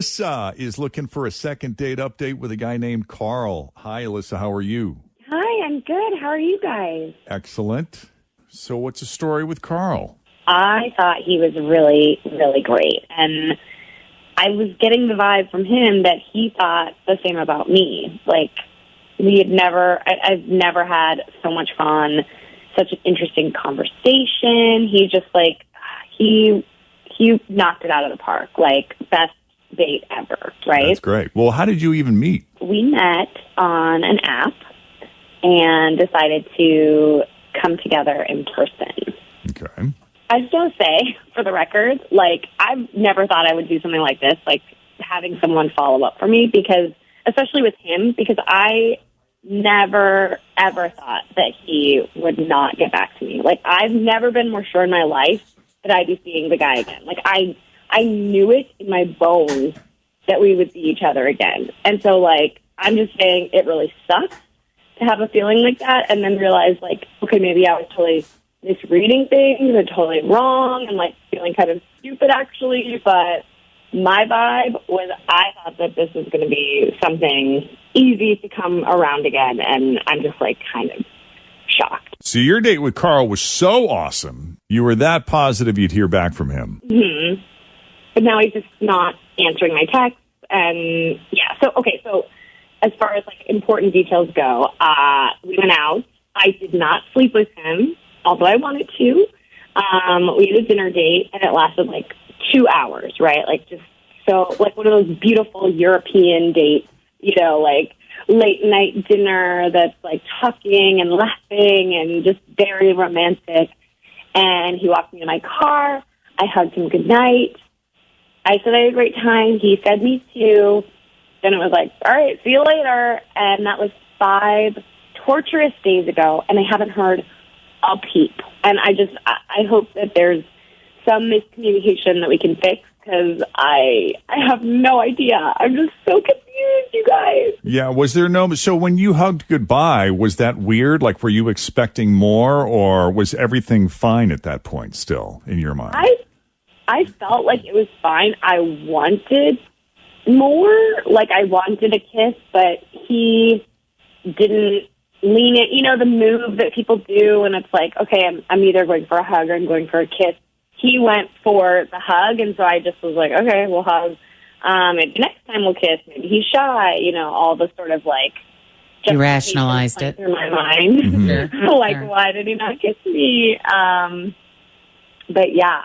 Alyssa is looking for a second date update with a guy named Carl. Hi, Alyssa. How are you? Hi, I'm good. How are you guys? Excellent. So what's the story with Carl? I thought he was really, really great. And I was getting the vibe from him that he thought the same about me. Like, I've never had so much fun, such an interesting conversation. He just, like, he knocked it out of the park. Like, best date ever, right? That's great. Well, how did you even meet? We met on an app and decided to come together in person. Okay. I just want to say, for the record, like, I've never thought I would do something like this, like having someone follow up for me, because, especially with him, because I never, ever thought that he would not get back to me. Like, I've never been more sure in my life that I'd be seeing the guy again. Like, I knew it in my bones that we would see each other again. And so, like, I'm just saying it really sucks to have a feeling like that and then realize, like, okay, maybe I was totally misreading things and totally wrong and, like, feeling kind of stupid, actually. But my vibe was I thought that this was going to be something easy to come around again, and I'm just, like, kind of shocked. So your date with Carl was so awesome, you were that positive you'd hear back from him. Mm-hmm. But now he's just not answering my texts. And, yeah, so as far as, like, important details go, we went out. I did not sleep with him, although I wanted to. We had a dinner date, and it lasted, like, 2 hours, right? Like, just so, like, one of those beautiful European dates, you know, like, late-night dinner that's, like, talking and laughing and just very romantic. And he walked me to my car. I hugged him goodnight. I said I had a great time. He said me too. Then it was like, all right, see you later. And that was 5 torturous days ago, and I haven't heard a peep. And I hope that there's some miscommunication that we can fix, because I have no idea. I'm just so confused, you guys. Yeah, was there so when you hugged goodbye, was that weird? Like, were you expecting more, or was everything fine at that point still in your mind? I felt like it was fine. I wanted more. Like, I wanted a kiss, but he didn't lean it. You know, the move that people do, and it's like, okay, I'm either going for a hug or I'm going for a kiss. He went for the hug, and so I just was like, okay, we'll hug. Maybe next time we'll kiss. Maybe he's shy. You know, all the sort of, like, you rationalized it through my mind. Mm-hmm. Like, sure. Why did he not kiss me? But yeah,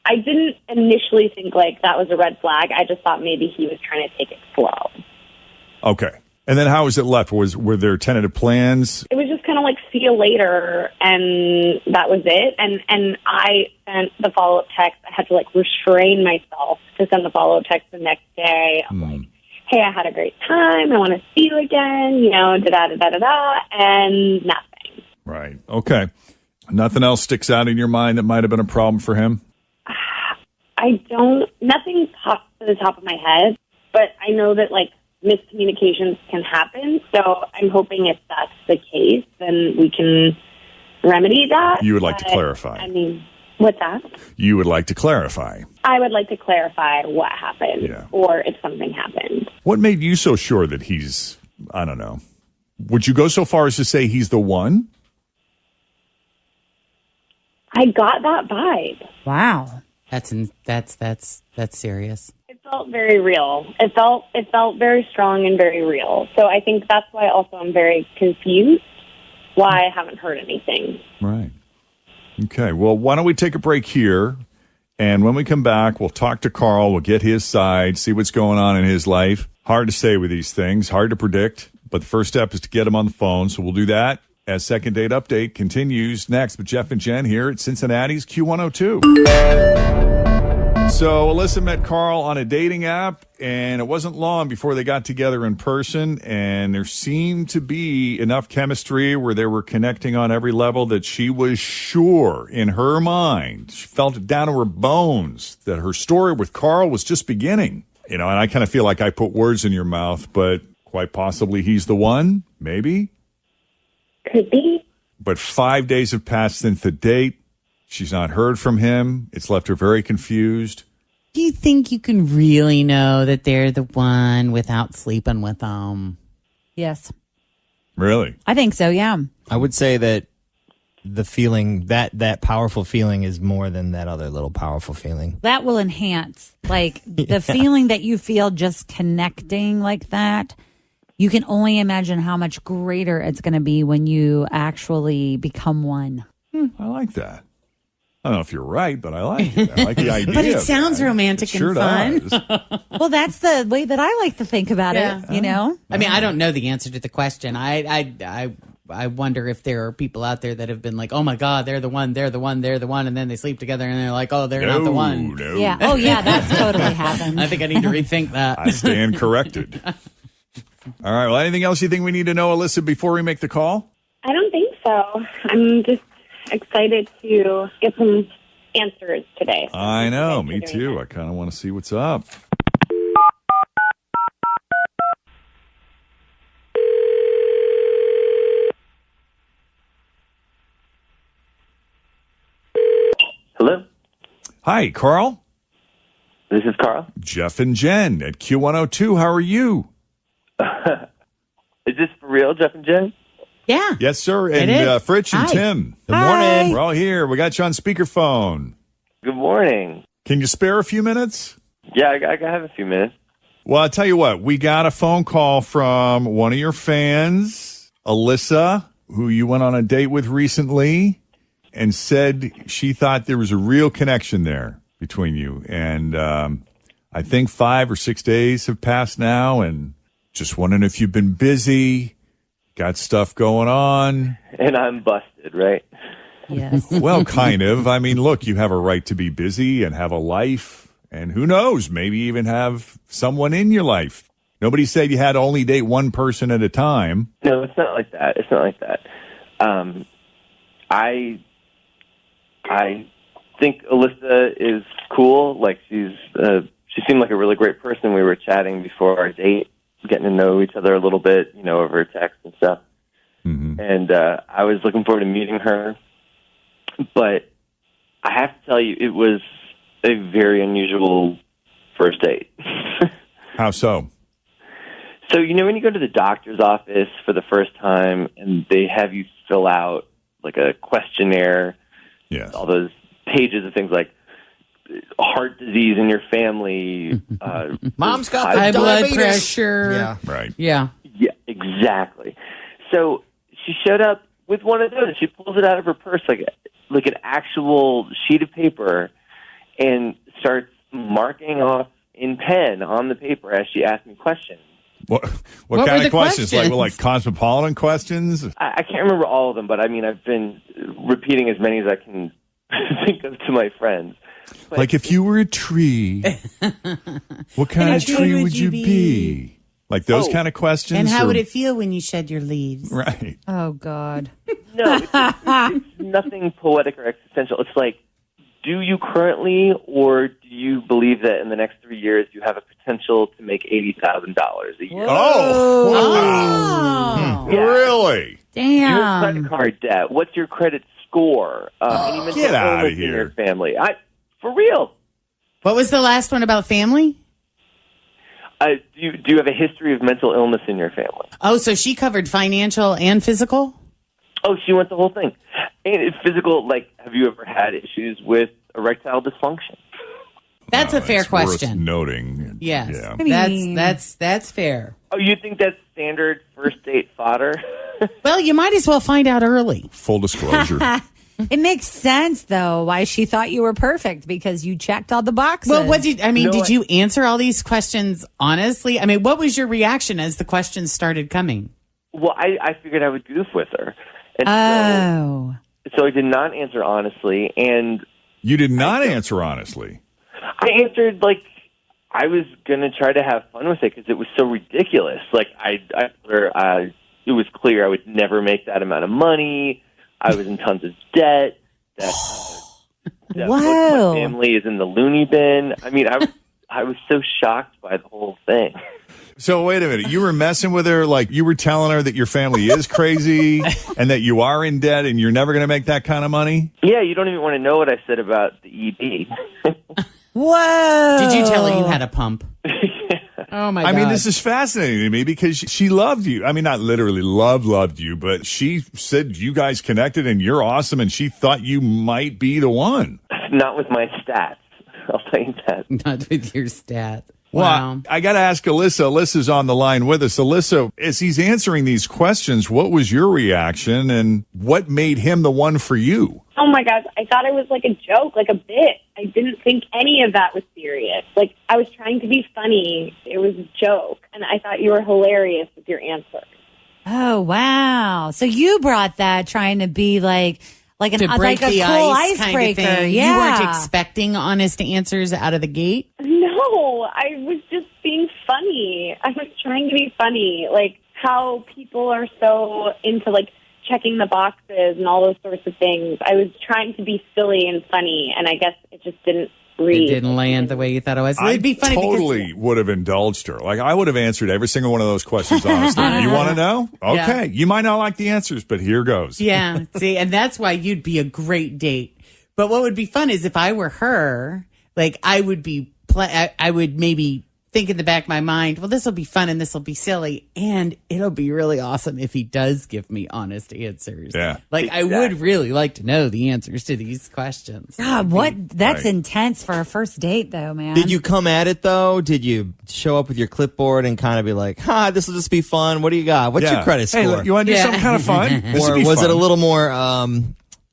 I didn't initially think, like, that was a red flag. I just thought maybe he was trying to take it slow. Okay. And then how was it left? Were there tentative plans? It was just kind of like, see you later, and that was it. And I sent the follow-up text. I had to, like, restrain myself to send the follow-up text the next day. I'm like, hey, I had a great time. I want to see you again, you know, da-da-da-da-da-da, and nothing. Right. Okay. Nothing else sticks out in your mind that might have been a problem for him? Nothing pops to the top of my head, but I know that, like, miscommunications can happen. So I'm hoping if that's the case, then we can remedy that. You would like to clarify. I mean, what's that? You would like to clarify. I would like to clarify what happened, or if something happened. What made you so sure that he's, I don't know, would you go so far as to say he's the one? I got that vibe. Wow. That's serious. It felt very real. It felt very strong and very real. So I think that's why also I'm very confused why I haven't heard anything. Right. Okay. Well, why don't we take a break here? And when we come back, we'll talk to Carl. We'll get his side, see what's going on in his life. Hard to say with these things, hard to predict. But the first step is to get him on the phone. So we'll do that as Second Date Update continues next with Jeff and Jen here at Cincinnati's Q102. So Alyssa met Carl on a dating app, and it wasn't long before they got together in person, and there seemed to be enough chemistry where they were connecting on every level that she was sure in her mind, she felt it down to her bones, that her story with Carl was just beginning. You know, and I kind of feel like I put words in your mouth, but quite possibly he's the one, maybe. Could be. But 5 days have passed since the date. She's not heard from him. It's left her very confused. Do you think you can really know that they're the one without sleeping with them? Yes. Really? I think so, yeah. I would say that the feeling, that powerful feeling is more than that other little powerful feeling. That will enhance. Like, the feeling that you feel just connecting like that, you can only imagine how much greater it's going to be when you actually become one. I like that. I don't know if you're right, but I like it. I like the idea. But it of sounds that. romantic It sure and fun. does. Well, that's the way that I like to think about Yeah. it, you know? I mean, I don't know the answer to the question. I wonder if there are people out there that have been like, oh my God, they're the one, and then they sleep together and they're like, oh, they're not the one. No. Yeah. Oh, yeah, that's totally happened. I think I need to rethink that. I stand corrected. All right. Well, anything else you think we need to know, Alyssa, before we make the call? I don't think so. I'm just excited to get some answers today. I know. Me Thanks for doing too. I kind of want to see what's up. Hello, Hi, Carl. this is Carl. Jeff and Jen at Q102. How are you? Is this for real, Jeff and Jen? Yeah. Yes, sir. It And is. Fritch and Hi. Tim. Good morning. We're all here. We got you on speakerphone. Good morning. Can you spare a few minutes? Yeah, I have a few minutes. Well, I'll tell you what. We got a phone call from one of your fans, Alyssa, who you went on a date with recently, and said she thought there was a real connection there between you. And I think 5 or 6 days have passed now, and just wondering if you've been busy, got stuff going on. And I'm busted, right? Yes. Well, kind of. I mean, look, you have a right to be busy and have a life, and who knows, maybe even have someone in your life. Nobody said you had to only date one person at a time. No, it's not like that. It's not like that. I think Alyssa is cool. Like she seemed like a really great person. We were chatting before our date, getting to know each other a little bit, over text and stuff. Mm-hmm. And I was looking forward to meeting her. But I have to tell you, it was a very unusual first date. How so? So, when you go to the doctor's office for the first time and they have you fill out like a questionnaire, Yes. all those pages of things like heart disease in your family. Mom's got High the blood diabetes. pressure. Yeah. Right. Yeah. Yeah, exactly. So she showed up with one of those. She pulls it out of her purse like an actual sheet of paper and starts marking off in pen on the paper as she asked me questions. What What kind were of the questions? questions? Like cosmopolitan questions? I can't remember all of them, but I mean, I've been repeating as many as I can think of to my friends. But Like if you were a tree, what kind of tree would you be? Like those Oh. kind of questions? And how or- would it feel when you shed your leaves? Right. Oh, God. no, it's nothing poetic or existential. It's like, do you currently, or do you believe that in the next 3 years you have a potential to make $80,000 a year? Oh, Oh. Yeah. really? Do you have Damn. credit card debt? What's your credit score? Any mental Get outta illness in here. your family? For real. What was the last one about family? Do you have a history of mental illness in your family? Oh, so she covered financial and physical? Oh, she went the whole thing. And it's physical, like, have you ever had issues with erectile dysfunction? That's a fair It's worth question. noting. Yes. Yeah. mean- That's fair. Oh, you think that's standard first date fodder? Well, you might as well find out early. Full disclosure. It makes sense, though, why she thought you were perfect because you checked all the boxes. Well, did No, you answer all these questions honestly? I mean, what was your reaction as the questions started coming? Well, I figured I would goof with her. And Oh. so I did not answer honestly, and You did not answer honestly. I answered like I was going to try to have fun with it because it was so ridiculous. Like it was clear I would never make that amount of money. I was in tons of debt. That Whoa. my family is in the loony bin. I mean, I was so shocked by the whole thing. So wait a minute. You were messing with her, like you were telling her that your family is crazy and that you are in debt and you're never going to make that kind of money? Yeah, you don't even want to know what I said about the ED. Whoa. Did you tell her you had a pump? Oh my God. I mean, this is fascinating to me because she loved you. I mean, not literally loved you, but she said you guys connected and you're awesome and she thought you might be the one. Not with my stats. I'll tell you that. Not with your stat. Well, Wow. I got to ask Alyssa. Alyssa's on the line with us. Alyssa, as he's answering these questions, what was your reaction and what made him the one for you? Oh my gosh, I thought it was like a joke, like a bit. I didn't think any of that was serious. Like, I was trying to be funny. It was a joke. And I thought you were hilarious with your answer. Oh, wow. So you brought that trying to be like To break like a the cool ice kind of icebreaker. thing. Yeah. You weren't expecting honest answers out of the gate? No, I was just being funny. I was trying to be funny. Like, how people are so into, like, checking the boxes and all those sorts of things. I was trying to be silly and funny, and I guess it just didn't read. It didn't land the way you thought it was. I It'd be funny totally would have indulged her. Like, I would have answered every single one of those questions honestly. You want to know? Okay. Yeah. You might not like the answers, but here goes. Yeah. See, and that's why you'd be a great date. But what would be fun is if I were her, like I would be, I would maybe think in the back of my mind, well, this will be fun and this will be silly. And it'll be really awesome if he does give me honest answers. Yeah. Like I would really like to know the answers to these questions. God, that's Right. intense for a first date, though, man. Did you come at it though? Did you show up with your clipboard and kind of be like, this will just be fun? What do you got? What's your credit Hey, score? look, you want to do Yeah. something kind of fun? This or would be was it fun. a little more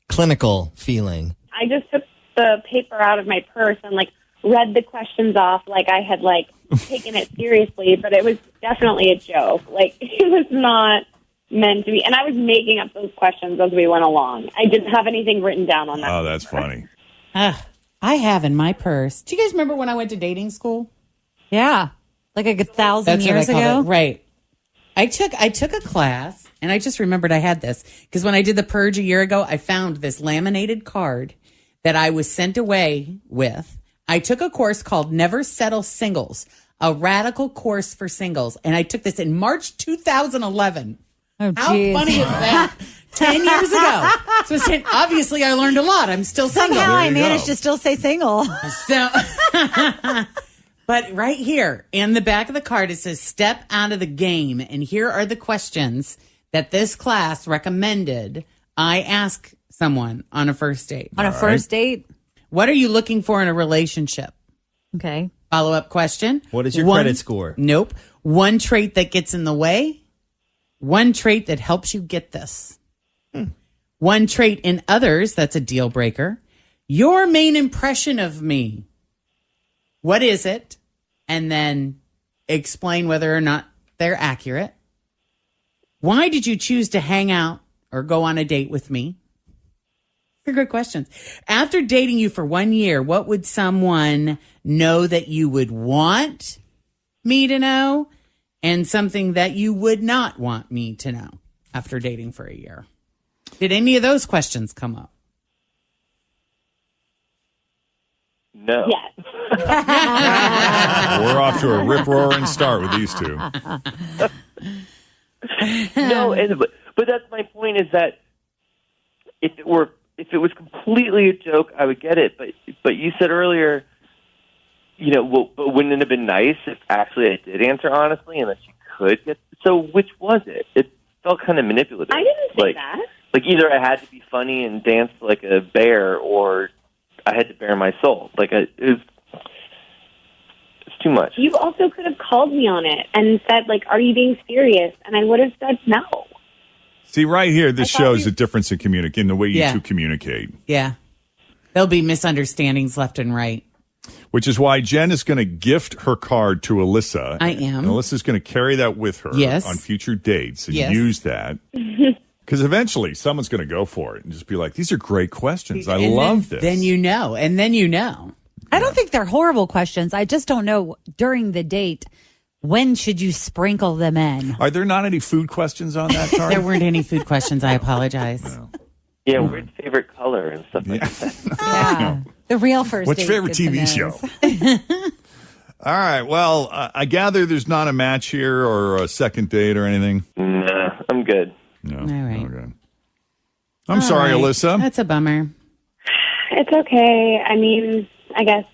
clinical feeling? I just took the paper out of my purse and, like, read the questions off like I had, like, taken it seriously, but it was definitely a joke. Like, it was not meant to be. And I was making up those questions as we went along. I didn't have anything written down on that. Oh, that's funny. I have in my purse. Do you guys remember when I went to dating school? Yeah. Like a 1,000 That's years what I call ago? it. Right. I took a class and I just remembered I had this because when I did the purge a year ago, I found this laminated card that I was sent away with. I took a course called Never Settle Singles, a radical course for singles. And I took this in March 2011. Oh, How geez. funny is that? 10 years ago. So obviously I learned a lot. I'm still single. Somehow I you managed go. to still say single. So, but right here in the back of the card, it says step out of the game. And here are the questions that this class recommended I ask someone on a first date. On a first date? What are you looking for in a relationship? Okay. Follow up question. What is your One- credit score? Nope. One trait that gets in the way. One trait that helps you get this. One trait in others that's a deal breaker. Your main impression of me. What is it? And then explain whether or not they're accurate. Why did you choose to hang out or go on a date with me? They're good questions. After dating you for 1 year, what would someone know that you would want me to know and something that you would not want me to know after dating for a year? Did any of those questions come up? No. Yes. We're off to a rip-roaring start with these two. No, but that's my point is that if it was completely a joke, I would get it. But you said earlier, but wouldn't it have been nice if actually I did answer honestly and that you could get? So which was it? It felt kind of manipulative. I didn't say like, that. Like either I had to be funny and dance like a bear, or I had to bare my soul. Like it's too much. You also could have called me on it and said, like, are you being serious? And I would have said no. See, right here, this thought shows we- a difference in the way you Yeah. two communicate, Yeah. There'll be misunderstandings left and right. which is why Jen is going to gift her card to Alyssa. I am. And Alyssa's going to carry that with her Yes. on future dates and Yes. use that. Because eventually someone's going to go for it and just be like, these are great questions. I And love then, this. Then you know. And then you know. I don't think they're horrible questions. I just don't know during the date, when should you sprinkle them in? Are there not any food questions on that card? There weren't any food questions. I apologize. Yeah, where's favorite color and stuff like that. Yeah. The real first What's date. your favorite good to TV know. show? All right. Well, I gather there's not a match here or a second date or anything. Nah, I'm good. No. All right. Okay. I'm sorry, All right. Alyssa. That's a bummer. It's okay. I mean, I guess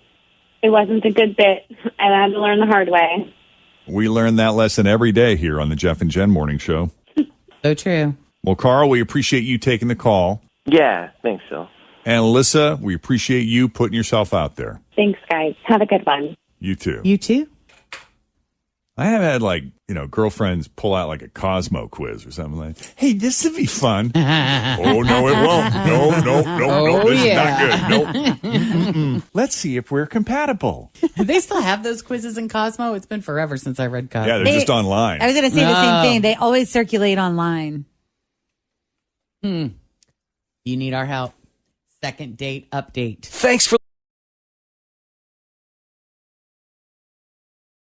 It wasn't a good bit, and I had to learn the hard way. We learn that lesson every day here on the Jeff and Jen Morning Show. So true. Well, Carl, we appreciate you taking the call. Yeah, thanks, Phil. And Alyssa, we appreciate you putting yourself out there. Thanks, guys. Have a good one. You too. You too? I have had girlfriends pull out like a Cosmo quiz or something like, hey, this would be fun. Oh, no, it won't. No, this is not good. No. Let's see if we're compatible. They still have those quizzes in Cosmo? It's been forever since I read Cosmo. Yeah, they're just online. I was going to say the same thing. They always circulate online. You need our help. Second date update. Thanks for